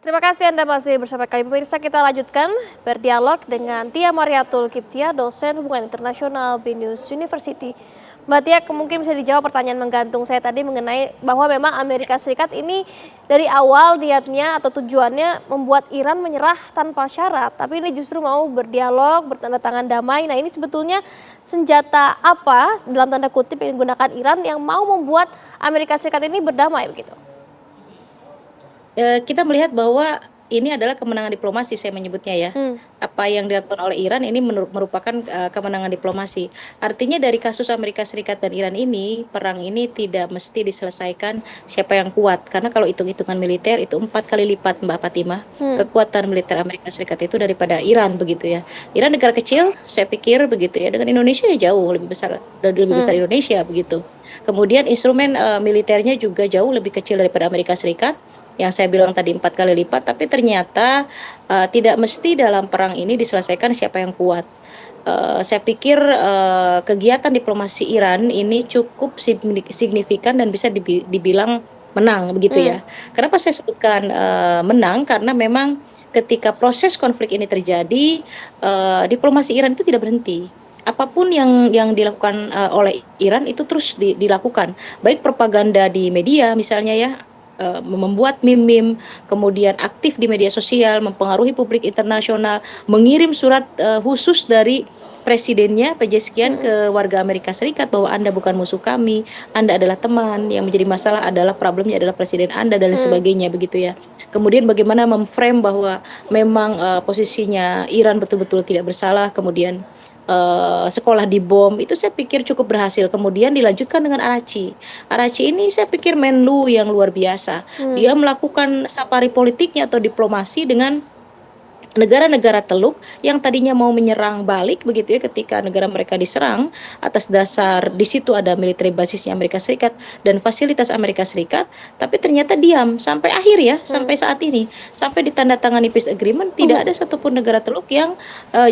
Terima kasih Anda masih bersama kami. Pemirsa, kita lanjutkan berdialog dengan Tia Mariatul Kiptia, dosen hubungan internasional BINUS University. Mbak Tia, mungkin bisa dijawab pertanyaan menggantung saya tadi mengenai bahwa memang Amerika Serikat ini dari awal niatnya atau tujuannya membuat Iran menyerah tanpa syarat. Tapi ini justru mau berdialog, bertanda tangan damai. Nah, ini sebetulnya senjata apa dalam tanda kutip yang digunakan Iran yang mau membuat Amerika Serikat ini berdamai begitu? Kita melihat bahwa ini adalah kemenangan diplomasi saya menyebutnya ya. Hmm. Apa yang dilakukan oleh Iran ini merupakan kemenangan diplomasi. Artinya dari kasus Amerika Serikat dan Iran ini, perang ini tidak mesti diselesaikan siapa yang kuat. Karena kalau hitung-hitungan militer itu 4 kali lipat Mbak Fatimah. Kekuatan militer Amerika Serikat itu daripada Iran begitu ya. Iran negara kecil, saya pikir begitu ya. Dengan Indonesia ya jauh lebih besar Indonesia begitu. Kemudian instrumen militernya juga jauh lebih kecil daripada Amerika Serikat yang saya bilang tadi 4 kali lipat, tapi ternyata tidak mesti dalam perang ini diselesaikan siapa yang kuat. Saya pikir kegiatan diplomasi Iran ini cukup signifikan dan bisa dibilang menang begitu ya. Kenapa saya sebutkan menang? Karena memang ketika proses konflik ini terjadi, diplomasi Iran itu tidak berhenti. Apapun yang dilakukan oleh Iran itu terus dilakukan, baik propaganda di media misalnya ya, membuat meme-meme, kemudian aktif di media sosial, mempengaruhi publik internasional, mengirim surat khusus dari presidennya Pezeskian ke warga Amerika Serikat bahwa Anda bukan musuh kami, Anda adalah teman, yang menjadi masalah adalah problemnya adalah presiden Anda dan lain sebagainya begitu ya. Kemudian bagaimana memframe bahwa memang posisinya Iran betul-betul tidak bersalah, kemudian sekolah dibom, itu saya pikir cukup berhasil. Kemudian dilanjutkan dengan Arachi. Arachi ini saya pikir menlu yang luar biasa. Dia melakukan safari politiknya atau diplomasi dengan negara-negara teluk yang tadinya mau menyerang balik begitu ya, ketika negara mereka diserang atas dasar di situ ada military basisnya Amerika Serikat dan fasilitas Amerika Serikat, tapi ternyata diam sampai akhir ya, sampai saat ini, sampai ditandatangani peace agreement, tidak ada satupun negara teluk yang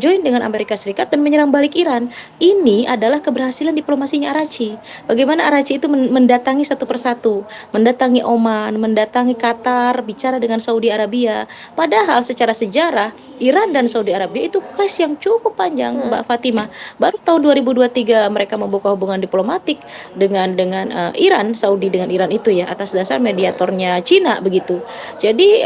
join dengan Amerika Serikat dan menyerang balik Iran. Ini adalah keberhasilan diplomasinya Arachi. Bagaimana Arachi itu mendatangi satu persatu, mendatangi Oman, mendatangi Qatar, bicara dengan Saudi Arabia, padahal secara sejarah Iran dan Saudi Arabia itu clash yang cukup panjang Mbak Fatimah. Baru tahun 2023 mereka membuka hubungan diplomatik dengan Iran, Saudi dengan Iran itu ya, atas dasar mediatornya Cina begitu. Jadi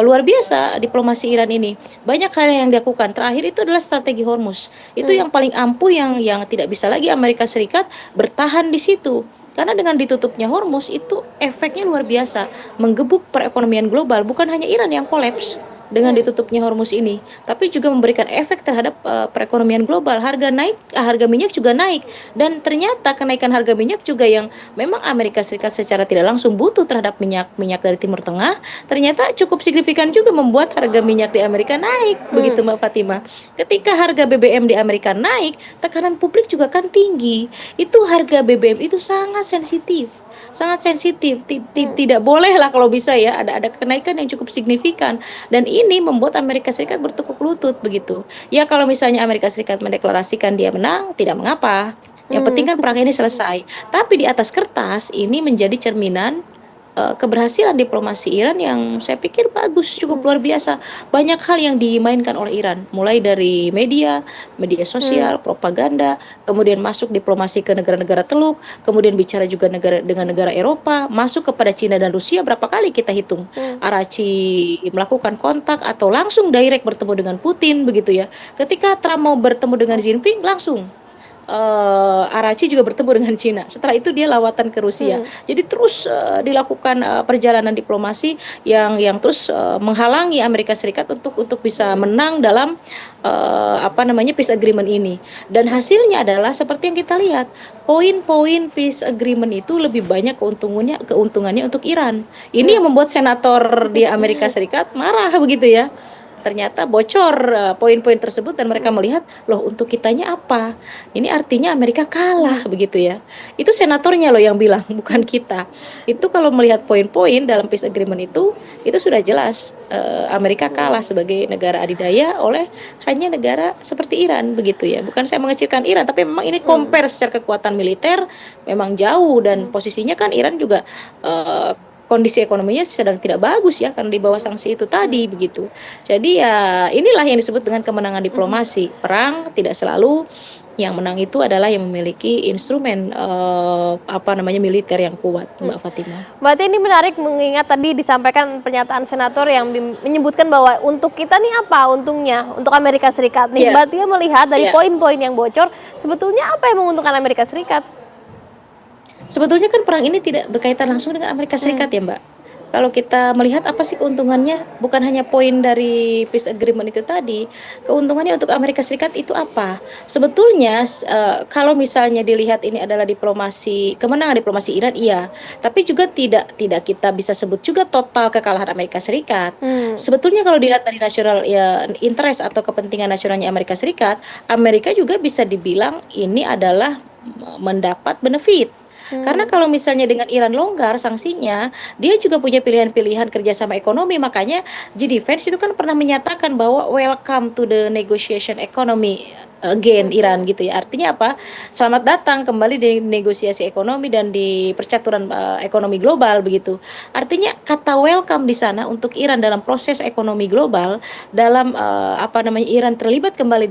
luar biasa diplomasi Iran ini. Banyak hal yang dilakukan. Terakhir itu adalah strategi Hormuz. Itu yang paling ampuh, yang tidak bisa lagi Amerika Serikat bertahan di situ. Karena dengan ditutupnya Hormuz itu efeknya luar biasa, menggebuk perekonomian global. Bukan hanya Iran yang kolaps dengan ditutupnya Hormuz ini, tapi juga memberikan efek terhadap perekonomian global. Harga naik, harga minyak juga naik, dan ternyata kenaikan harga minyak juga yang memang Amerika Serikat secara tidak langsung butuh terhadap minyak dari Timur Tengah, ternyata cukup signifikan juga membuat harga minyak di Amerika naik begitu Mbak Fatimah. Ketika harga BBM di Amerika naik, tekanan publik juga kan tinggi. Itu harga BBM itu sangat sensitif, sangat sensitif. Tidak boleh lah kalau bisa ya ada kenaikan yang cukup signifikan, dan ini membuat Amerika Serikat bertekuk lutut begitu. Ya kalau misalnya Amerika Serikat mendeklarasikan dia menang, tidak mengapa. Yang penting kan perang ini selesai. Tapi di atas kertas ini menjadi cerminan keberhasilan diplomasi Iran yang saya pikir bagus, cukup luar biasa. Banyak hal yang dimainkan oleh Iran, mulai dari media sosial, propaganda, kemudian masuk diplomasi ke negara-negara teluk, kemudian bicara juga dengan negara Eropa, masuk kepada Cina dan Rusia. Berapa kali kita hitung Arachi melakukan kontak atau langsung direct bertemu dengan Putin begitu ya. Ketika Trump mau bertemu dengan Xi Jinping, langsung Arachi juga bertemu dengan Cina. Setelah itu dia lawatan ke Rusia. Jadi terus dilakukan perjalanan diplomasi yang terus menghalangi Amerika Serikat untuk bisa menang dalam peace agreement ini. Dan hasilnya adalah seperti yang kita lihat, poin-poin peace agreement itu lebih banyak keuntungannya untuk Iran. Ini yang membuat senator di Amerika Serikat marah begitu ya. Ternyata bocor poin-poin tersebut dan mereka melihat, loh untuk kitanya apa? Ini artinya Amerika kalah begitu ya. Itu senatornya loh yang bilang, bukan kita. Itu kalau melihat poin-poin dalam peace agreement itu sudah jelas Amerika kalah sebagai negara adidaya oleh hanya negara seperti Iran begitu ya. Bukan saya mengecilkan Iran, tapi memang ini compare secara kekuatan militer memang jauh, dan posisinya kan Iran juga kondisi ekonominya sedang tidak bagus ya karena di bawah sanksi itu tadi begitu. Jadi ya inilah yang disebut dengan kemenangan diplomasi. Perang tidak selalu yang menang itu adalah yang memiliki instrumen apa namanya militer yang kuat, Mbak Fatima. Berarti ini menarik mengingat tadi disampaikan pernyataan senator yang menyebutkan bahwa untuk kita nih apa untungnya untuk Amerika Serikat nih. Iya, Mbak Tia melihat dari iya. poin-poin yang bocor sebetulnya apa yang menguntungkan Amerika Serikat? Sebetulnya kan perang ini tidak berkaitan langsung dengan Amerika Serikat ya Mbak. Kalau kita melihat apa sih keuntungannya, bukan hanya poin dari peace agreement itu tadi, keuntungannya untuk Amerika Serikat itu apa? Sebetulnya kalau misalnya dilihat ini adalah diplomasi, kemenangan diplomasi Iran iya, tapi juga tidak kita bisa sebut juga total kekalahan Amerika Serikat. Sebetulnya kalau dilihat dari nasional ya interest atau kepentingan nasionalnya Amerika Serikat, Amerika juga bisa dibilang ini adalah mendapat benefit. Karena kalau misalnya dengan Iran longgar sanksinya, dia juga punya pilihan-pilihan kerjasama ekonomi. Makanya G Defense itu kan pernah menyatakan bahwa welcome to the negotiation economy again Iran gitu ya. Artinya apa? Selamat datang kembali di negosiasi ekonomi dan di percaturan ekonomi global begitu. Artinya kata welcome di sana untuk Iran dalam proses ekonomi global, dalam apa namanya Iran terlibat kembali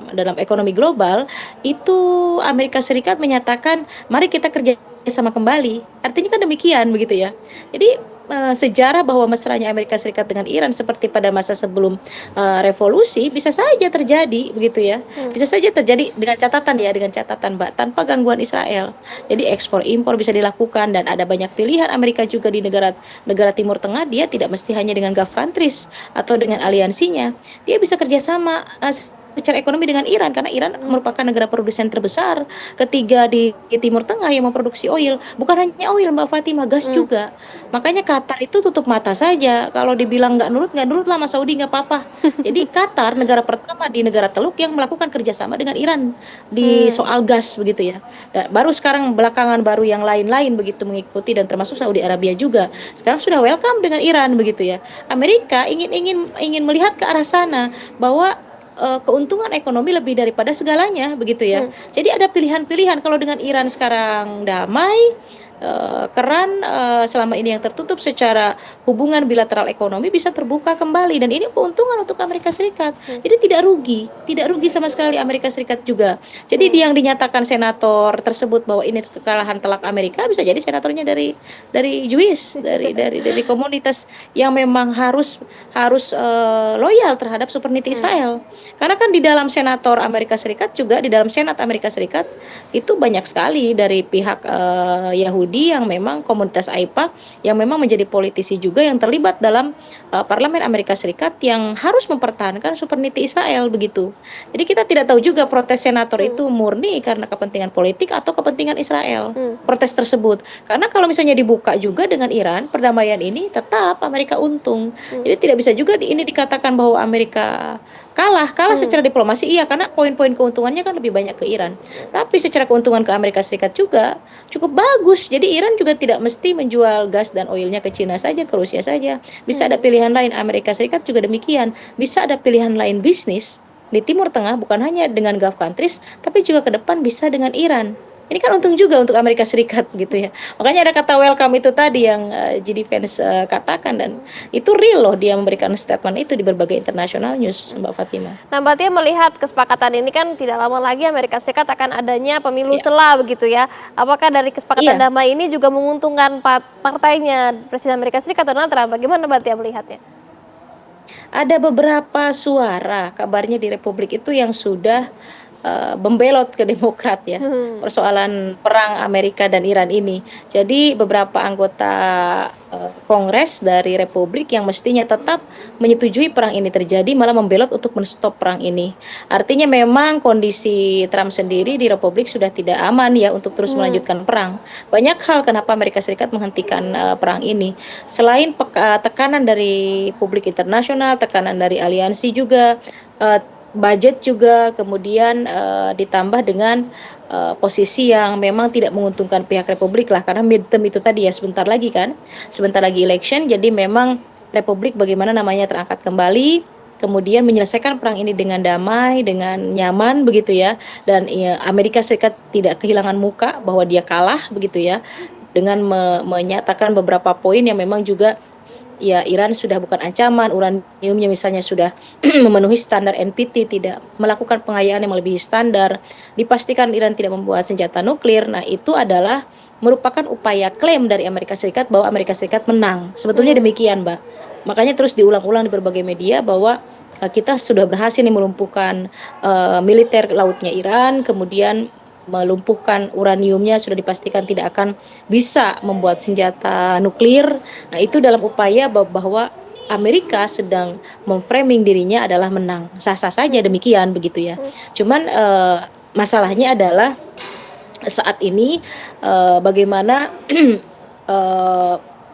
dalam ekonomi global, itu Amerika Serikat menyatakan mari kita kerja sama kembali. Artinya kan demikian begitu ya. Jadi sejarah bahwa mesranya Amerika Serikat dengan Iran seperti pada masa sebelum revolusi bisa saja terjadi begitu ya. Bisa saja terjadi dengan catatan Mbak tanpa gangguan Israel. Jadi ekspor impor bisa dilakukan dan ada banyak pilihan Amerika juga di negara Timur Tengah, dia tidak mesti hanya dengan Gulf countries atau dengan aliansinya. Dia bisa kerjasama secara ekonomi dengan Iran karena Iran merupakan negara produsen terbesar ketiga di Timur Tengah yang memproduksi oil, bukan hanya oil Mbak Fatimah, gas juga. Makanya Qatar itu tutup mata saja kalau dibilang nggak nurut lah sama Saudi nggak apa-apa. Jadi Qatar negara pertama di negara Teluk yang melakukan kerjasama dengan Iran di soal gas begitu ya. Dan baru sekarang belakangan baru yang lain-lain begitu mengikuti dan termasuk Saudi Arabia juga sekarang sudah welcome dengan Iran begitu ya. Amerika ingin melihat ke arah sana bahwa keuntungan ekonomi lebih daripada segalanya begitu ya. Jadi ada pilihan-pilihan kalau dengan Iran sekarang damai, keran selama ini yang tertutup secara hubungan bilateral ekonomi bisa terbuka kembali dan ini keuntungan untuk Amerika Serikat. Jadi tidak rugi sama sekali Amerika Serikat juga. Jadi yang dinyatakan senator tersebut bahwa ini kekalahan telak Amerika bisa jadi senatornya dari Jewish, dari komunitas yang memang harus loyal terhadap sovereignty Israel. Karena kan di dalam senator Amerika Serikat juga di dalam Senat Amerika Serikat itu banyak sekali dari pihak Yahudi yang memang komunitas AIPA yang memang menjadi politisi juga yang terlibat dalam parlemen Amerika Serikat yang harus mempertahankan sovereignty Israel begitu. Jadi kita tidak tahu juga protes senator itu murni karena kepentingan politik atau kepentingan Israel. Protes tersebut. Karena kalau misalnya dibuka juga dengan Iran, perdamaian ini tetap Amerika untung. Jadi tidak bisa juga ini dikatakan bahwa Amerika kalah secara diplomasi iya karena poin-poin keuntungannya kan lebih banyak ke Iran. Tapi secara keuntungan ke Amerika Serikat juga cukup bagus. Jadi Iran juga tidak mesti menjual gas dan oilnya ke Cina saja, ke Rusia saja. Bisa ada pilihan lain. Amerika Serikat juga demikian. Bisa ada pilihan lain bisnis di Timur Tengah bukan hanya dengan Gulf countries tapi juga ke depan bisa dengan Iran. Ini kan untung juga untuk Amerika Serikat gitu ya. Makanya ada kata welcome itu tadi yang G Defense katakan dan itu real loh dia memberikan statement itu di berbagai international news Mbak Fatima. Nah, Mbak Tia melihat kesepakatan ini kan tidak lama lagi Amerika Serikat akan adanya pemilu sela begitu ya. Apakah dari kesepakatan damai ini juga menguntungkan partainya Presiden Amerika Serikat Donald Trump? Bagaimana Mbak Tia melihatnya? Ada beberapa suara kabarnya di Republik itu yang sudah membelot ke Demokrat ya persoalan perang Amerika dan Iran ini. Jadi beberapa anggota Kongres dari Republik yang mestinya tetap menyetujui perang ini terjadi malah membelot untuk menstop perang ini. Artinya memang kondisi Trump sendiri di Republik sudah tidak aman ya untuk terus melanjutkan perang. Banyak hal kenapa Amerika Serikat menghentikan perang ini. Selain tekanan dari publik internasional, tekanan dari aliansi juga, budget juga kemudian ditambah dengan posisi yang memang tidak menguntungkan pihak Republik lah karena midterm itu tadi ya sebentar lagi election jadi memang Republik bagaimana namanya terangkat kembali kemudian menyelesaikan perang ini dengan damai dengan nyaman begitu ya dan Amerika Serikat tidak kehilangan muka bahwa dia kalah begitu ya dengan menyatakan beberapa poin yang memang juga ya Iran sudah bukan ancaman, uraniumnya misalnya sudah memenuhi standar NPT, tidak melakukan pengayaan yang melebihi standar, dipastikan Iran tidak membuat senjata nuklir. Nah, itu adalah merupakan upaya klaim dari Amerika Serikat bahwa Amerika Serikat menang. Sebetulnya demikian, Mbak. Makanya terus diulang-ulang di berbagai media bahwa kita sudah berhasil nih melumpuhkan militer lautnya Iran, kemudian melumpuhkan uraniumnya sudah dipastikan tidak akan bisa membuat senjata nuklir. Nah, itu dalam upaya bahwa Amerika sedang memframing dirinya adalah menang. Sah-sah saja demikian begitu ya. Cuman masalahnya adalah saat ini bagaimana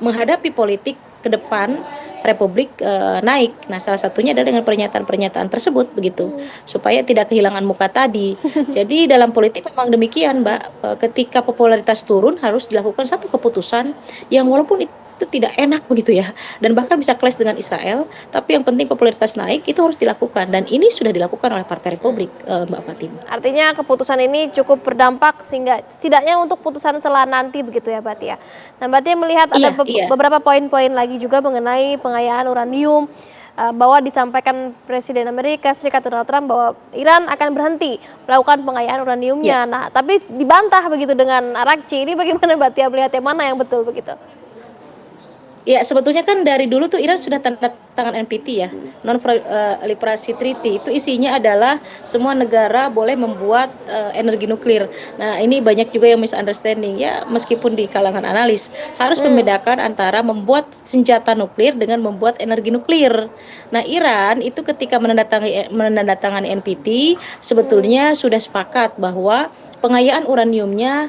menghadapi politik ke depan Republik naik. Nah, salah satunya adalah dengan pernyataan-pernyataan tersebut begitu, supaya tidak kehilangan muka tadi. Jadi dalam politik memang demikian, Mbak. Ketika popularitas turun harus dilakukan satu keputusan yang walaupun itu tidak enak begitu ya, dan bahkan bisa clash dengan Israel, tapi yang penting popularitas naik itu harus dilakukan, dan ini sudah dilakukan oleh Partai Republik, Mbak Fatim. Artinya keputusan ini cukup berdampak sehingga setidaknya untuk putusan setelah nanti begitu ya Mbak Tia. Nah Mbak Tia melihat ada beberapa poin-poin lagi juga mengenai pengayaan uranium, bahwa disampaikan Presiden Amerika Serikat Donald Trump bahwa Iran akan berhenti melakukan pengayaan uraniumnya. Nah tapi dibantah begitu dengan Arakci. Ini bagaimana Mbak Tia melihat yang mana yang betul begitu? Ya, sebetulnya kan dari dulu tuh Iran sudah tanda tangan NPT ya, Non-Proliferation Treaty. Itu isinya adalah semua negara boleh membuat energi nuklir. Nah, ini banyak juga yang misunderstanding ya, meskipun di kalangan analis harus membedakan antara membuat senjata nuklir dengan membuat energi nuklir. Nah, Iran itu ketika menandatangani NPT sebetulnya sudah sepakat bahwa pengayaan uraniumnya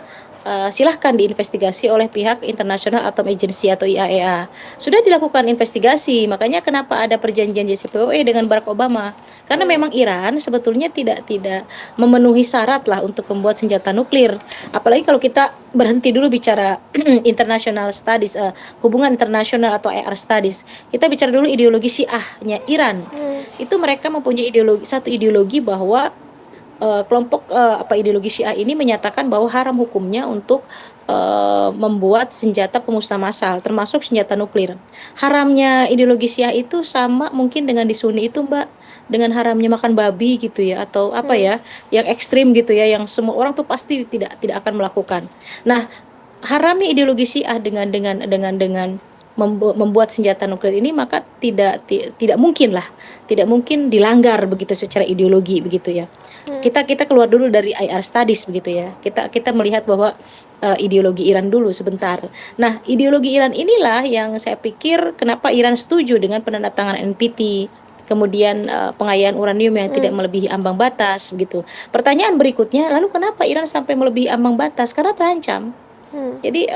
silahkan diinvestigasi oleh pihak International Atom Agency atau IAEA. Sudah dilakukan investigasi, makanya kenapa ada perjanjian JCPOA dengan Barack Obama? Karena memang Iran sebetulnya tidak memenuhi syarat lah untuk membuat senjata nuklir. Apalagi kalau kita berhenti dulu bicara international studies, hubungan internasional atau IR studies. Kita bicara dulu ideologi Syiahnya Iran. Itu mereka mempunyai satu ideologi bahwa kelompok ideologi Syiah ini menyatakan bahwa haram hukumnya untuk membuat senjata pemusnah massal, termasuk senjata nuklir. Haramnya ideologi Syiah itu sama mungkin dengan di Sunni itu, Mbak, dengan haramnya makan babi gitu ya, atau apa ya, yang ekstrim gitu ya, yang semua orang tuh pasti tidak akan melakukan. Nah, haramnya ideologi Syiah dengan membuat senjata nuklir ini, maka tidak mungkin dilanggar begitu secara ideologi begitu ya. Kita keluar dulu dari IR studies begitu ya. Kita melihat bahwa ideologi Iran dulu sebentar. Nah, ideologi Iran inilah yang saya pikir kenapa Iran setuju dengan penandatanganan NPT. Kemudian pengayaan uranium yang tidak melebihi ambang batas begitu. Pertanyaan berikutnya, lalu kenapa Iran sampai melebihi ambang batas? Karena terancam. Jadi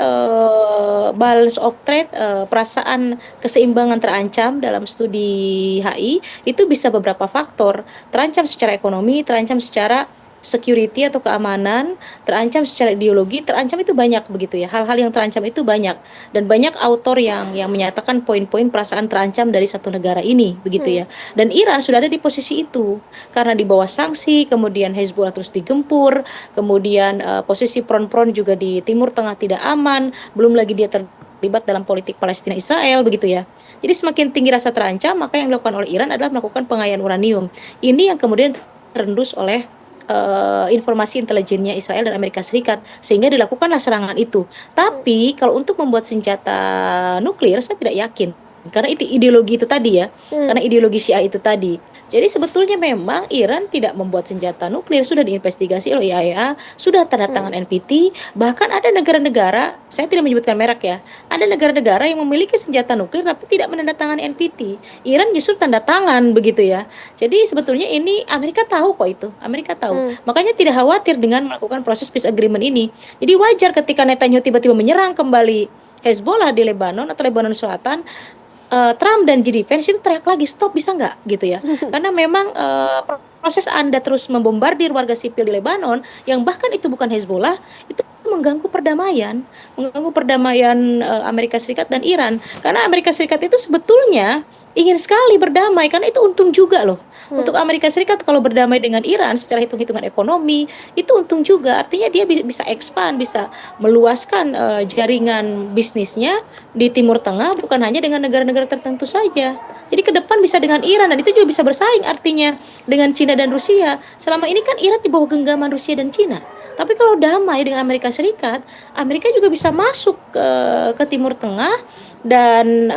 balance of trade, perasaan keseimbangan terancam dalam studi HI itu bisa beberapa faktor. Terancam secara ekonomi, terancam secara security atau keamanan, terancam secara ideologi, terancam itu banyak begitu ya. Hal-hal yang terancam itu banyak, dan banyak autor yang menyatakan poin-poin perasaan terancam dari satu negara ini begitu ya. Dan Iran sudah ada di posisi itu karena di bawah sanksi, kemudian Hezbollah terus digempur, kemudian posisi front-front juga di Timur Tengah tidak aman, belum lagi dia terlibat dalam politik Palestina Israel begitu ya. Jadi semakin tinggi rasa terancam, maka yang dilakukan oleh Iran adalah melakukan pengayaan uranium. Ini yang kemudian terendus oleh informasi intelijennya Israel dan Amerika Serikat, sehingga dilakukanlah serangan itu. Tapi kalau untuk membuat senjata nuklir saya tidak yakin, karena itu ideologi itu tadi ya, karena ideologi Syiah itu tadi. Jadi sebetulnya memang Iran tidak membuat senjata nuklir, sudah diinvestigasi oleh IAEA, sudah tanda tangan NPT, bahkan ada negara-negara, saya tidak menyebutkan merek ya, ada negara-negara yang memiliki senjata nuklir tapi tidak menandatangani NPT. Iran justru tanda tangan begitu ya. Jadi sebetulnya ini Amerika tahu kok itu, Amerika tahu. Makanya tidak khawatir dengan melakukan proses peace agreement ini. Jadi wajar ketika Netanyahu tiba-tiba menyerang kembali Hezbollah di Lebanon atau Lebanon Selatan, Trump dan JD Vance itu teriak lagi, stop, bisa nggak gitu ya. Karena memang proses Anda terus membombardir warga sipil di Lebanon yang bahkan itu bukan Hezbollah, itu mengganggu perdamaian Amerika Serikat dan Iran. Karena Amerika Serikat itu sebetulnya ingin sekali berdamai, karena itu untung juga loh Untuk Amerika Serikat kalau berdamai dengan Iran secara hitung-hitungan ekonomi itu untung juga. Artinya dia bisa expand, bisa meluaskan jaringan bisnisnya di Timur Tengah bukan hanya dengan negara-negara tertentu saja. Jadi ke depan bisa dengan Iran dan itu juga bisa bersaing artinya dengan Cina dan Rusia. Selama ini kan Iran di bawah genggaman Rusia dan Cina. Tapi kalau damai dengan Amerika Serikat, Amerika juga bisa masuk ke Timur Tengah dan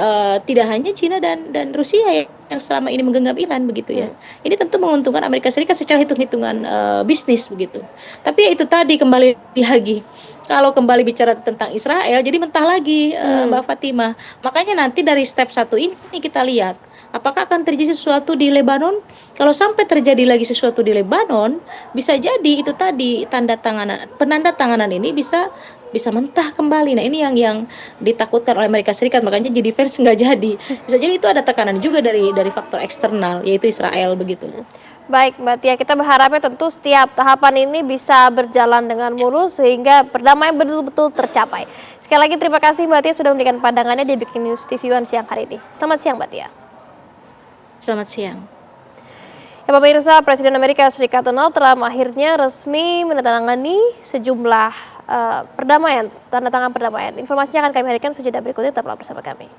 tidak hanya Cina dan Rusia yang selama ini menggenggam Iran begitu ya. Ini tentu menguntungkan Amerika Serikat secara hitung-hitungan bisnis begitu. Tapi ya itu tadi kembali lagi kalau kembali bicara tentang Israel, jadi mentah lagi Mbak Fatimah. Makanya nanti dari step 1 ini kita lihat apakah akan terjadi sesuatu di Lebanon? Kalau sampai terjadi lagi sesuatu di Lebanon, bisa jadi itu tadi penanda tanganan ini bisa mentah kembali. Nah, ini yang ditakutkan oleh Amerika Serikat, makanya jadi first nggak jadi. Bisa jadi itu ada tekanan juga dari faktor eksternal, yaitu Israel begitu. Baik Mbak Tia, kita berharapnya tentu setiap tahapan ini bisa berjalan dengan mulus sehingga perdamaian betul-betul tercapai. Sekali lagi terima kasih Mbak Tia sudah memberikan pandangannya di Breaking News TV One siang hari ini. Selamat siang Mbak Tia. Selamat siang. Ya pemirsa, Presiden Amerika Serikat Donald Trump akhirnya resmi menandatangani sejumlah tanda tangan perdamaian. Informasinya akan kami hadirkan sejenak berikutnya, tetaplah bersama kami.